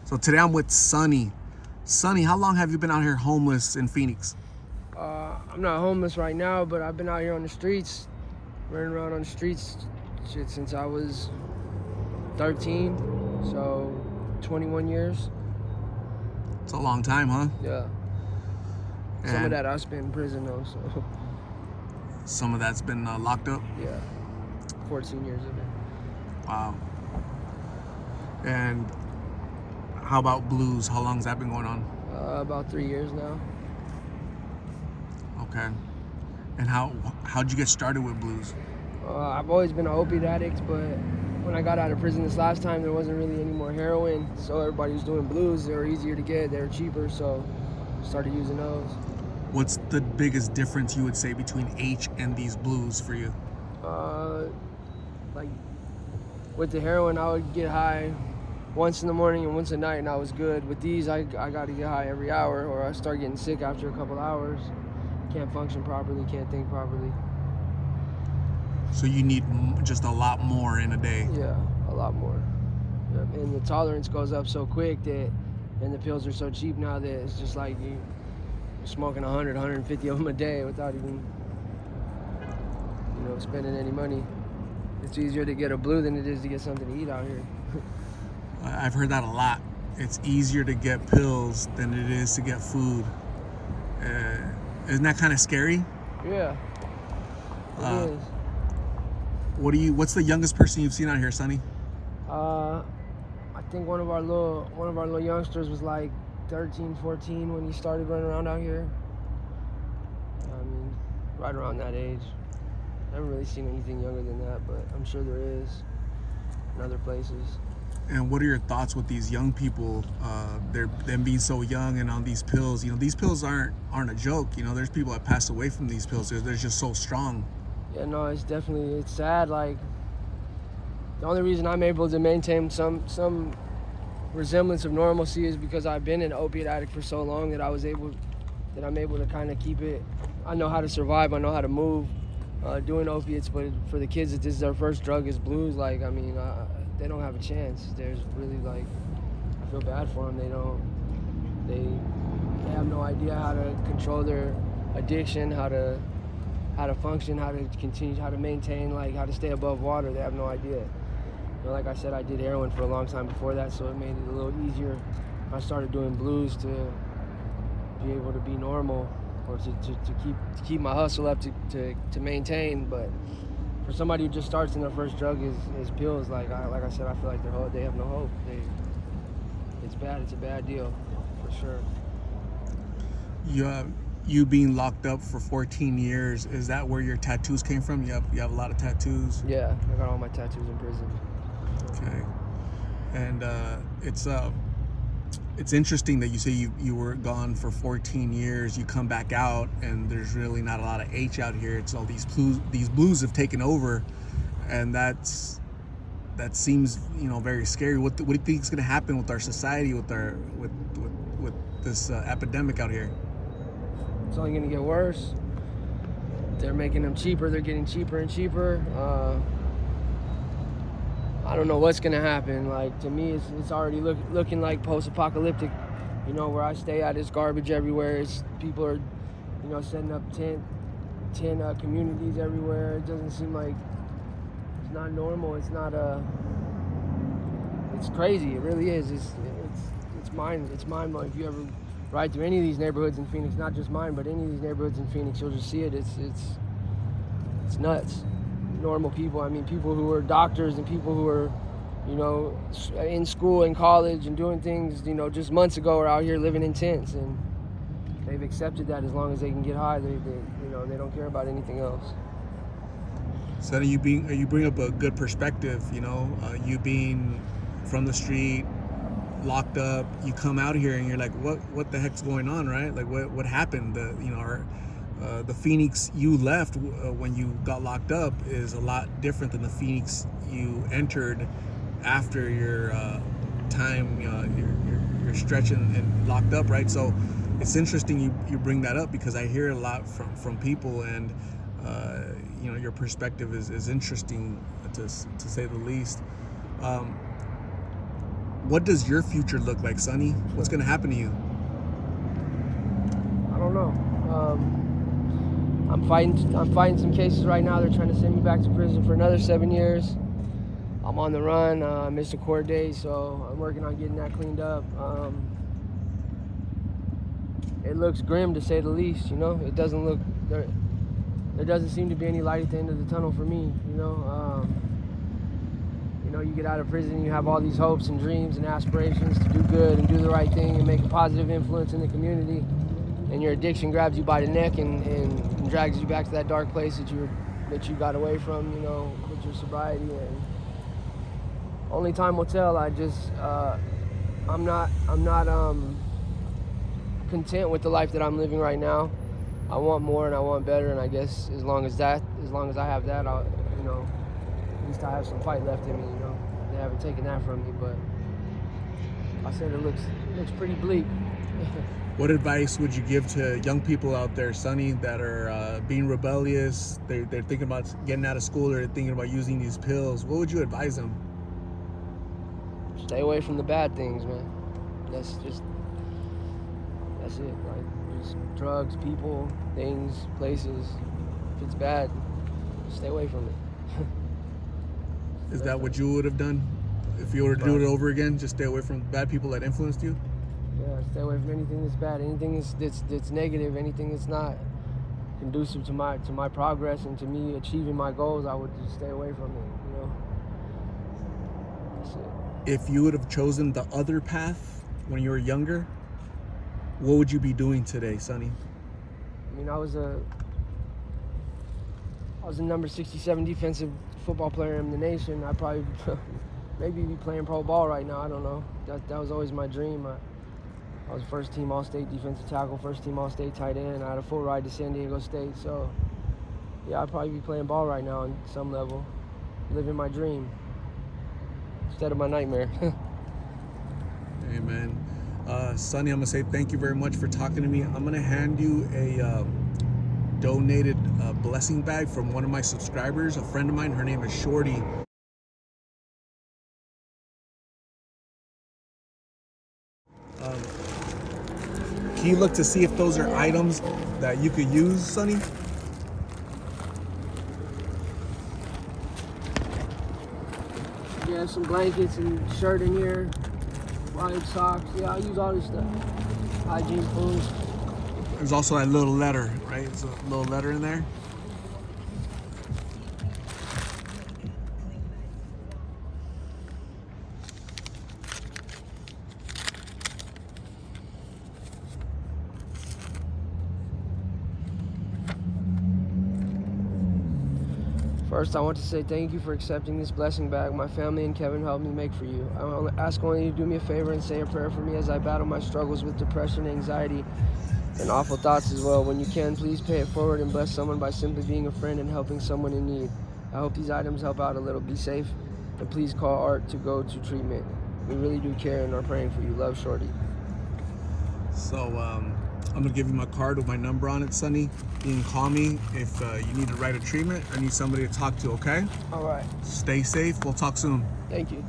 So today I'm with Sonny. Sonny, how long have you been out here homeless in Phoenix? I'm not homeless right now, but I've been out here on the streets, running around on the streets, since I was 13, so 21 years. It's a long time, huh? Yeah. Some of And that I spent in prison though, so some of that's been locked up. yeah, 14 years of it. Wow. And how about blues? How long has that been going on? About 3 years now. Okay. And how'd you get started with blues? I've always been an opiate addict, but when I got out of prison this last time, there wasn't really any more heroin, so everybody was doing blues. They were easier to get, they were cheaper, so started using those. What's the biggest difference you would say between H and these blues for you? Like with the heroin, I would get high once in the morning and once at night, and I was good. With these, I got to get high every hour, or I start getting sick after a couple hours. Can't function properly, can't think properly. So you need just a lot more in a day. Yeah, a lot more. Yep. And the tolerance goes up so quick and the pills are so cheap now that it's just like you're smoking 100, 150 of them a day without even, spending any money. It's easier to get a blue than it is to get something to eat out here. I've heard that a lot. It's easier to get pills than it is to get food. Isn't that kind of scary? Yeah, it is. What's the youngest person you've seen out here, Sonny? I think one of our little youngsters was like 13, 14 when he started running around out here. I mean, right around that age. I haven't really seen anything younger than that, but I'm sure there is in other places. And what are your thoughts with these young people? Them being so young and on these pills. These pills aren't a joke. There's people that pass away from these pills. They're just so strong. Yeah, no, it's sad. Like, the only reason I'm able to maintain some resemblance of normalcy is because I've been an opiate addict for so long that I'm able to kind of keep it. I know how to survive. I know how to move doing opiates. But for the kids that this is their first drug is blues, like, I mean, they don't have a chance. There's really, like, I feel bad for them. They have no idea how to control their addiction, how to function, how to continue, how to maintain, like how to stay above water. They have no idea. Like I said, I did heroin for a long time before that, so it made it a little easier. I started doing blues to be able to be normal, or to keep my hustle up to maintain. But for somebody who just starts and their first drug is pills, like I said, I feel like they have no hope. It's bad. It's a bad deal, for sure. You being locked up for 14 years, is that where your tattoos came from? You have a lot of tattoos? Yeah, I got all my tattoos in prison. Okay. And it's interesting that you say you were gone for 14 years. You come back out and there's really not a lot of H out here. It's all these blues have taken over, and that seems very scary. What do you think is going to happen with our society with this epidemic out here? It's only going to get worse. They're making them cheaper. They're getting cheaper and cheaper. I don't know what's going to happen. Like, to me, it's already looking like post-apocalyptic. Where I stay at, it's garbage everywhere. People are, setting up tent communities everywhere. It doesn't seem like it's not normal. It's not it's crazy. It really is. It's mind-blowing. If you ever ride through any of these neighborhoods in Phoenix, not just mine, but any of these neighborhoods in Phoenix, you'll just see it. It's nuts. Normal people, I mean, people who are doctors and people who are, in school and college and doing things, just months ago are out here living in tents, and they've accepted that as long as they can get high. They don't care about anything else. So you bring up a good perspective. You being from the street, locked up, you come out here and you're like, what the heck's going on, right? Like, what happened? The Phoenix you left when you got locked up is a lot different than the Phoenix you entered after your time, your stretch and locked up, right? So it's interesting you bring that up, because I hear a lot from people, and your perspective is interesting to say the least. What does your future look like, Sonny? What's gonna happen to you? I don't know. I'm fighting some cases right now. They're trying to send me back to prison for another 7 years. I'm on the run. I missed a court date, so I'm working on getting that cleaned up. It looks grim, to say the least. You know, it doesn't look there. There doesn't seem to be any light at the end of the tunnel for me. You get out of prison, you have all these hopes and dreams and aspirations to do good and do the right thing and make a positive influence in the community. And your addiction grabs you by the neck and drags you back to that dark place that you got away from, with your sobriety. And only time will tell. I'm not content with the life that I'm living right now. I want more and I want better, and I guess as long as I have that, at least I have some fight left in me. They haven't taken that from me, but I said it looks pretty bleak. What advice would you give to young people out there, Sonny, that are being rebellious? They're thinking about getting out of school, or they're thinking about using these pills. What would you advise them? Stay away from the bad things, man. That's it. Like, just drugs, people, things, places. If it's bad, stay away from it. Is that what you would have done if you were to do it over again? Just stay away from bad people that influenced you? Yeah, stay away from anything that's bad, anything that's negative, anything that's not conducive to my progress and to me achieving my goals. I would just stay away from it. That's it. If you would have chosen the other path when you were younger, what would you be doing today, Sonny? I mean, I was a number 67 defensive football player in the nation. I'd probably maybe be playing pro ball right now. I don't know. That was always my dream. I was first team All-State defensive tackle, first team All-State tight end. I had a full ride to San Diego State. So, yeah, I'd probably be playing ball right now on some level, living my dream instead of my nightmare. Amen. Sonny, I'm going to say thank you very much for talking to me. I'm going to hand you a donated blessing bag from one of my subscribers, a friend of mine. Her name is Shorty. Can you look to see if those are items that you could use, Sonny? Yeah, some blankets and shirt in here, white socks. Yeah, I use all this stuff. Hygiene spoons. There's also that little letter, right? There's a little letter in there. First, I want to say thank you for accepting this blessing bag my family and Kevin helped me make for you. I ask only you to do me a favor and say a prayer for me as I battle my struggles with depression, anxiety, and awful thoughts as well. When you can, please pay it forward and bless someone by simply being a friend and helping someone in need. I hope these items help out a little. Be safe, and please call Art to go to treatment. We really do care and are praying for you. Love, Shorty. So I'm gonna give you my card with my number on it, Sonny. You can call me if you need to write a treatment or need somebody to talk to, okay? All right. Stay safe. We'll talk soon. Thank you.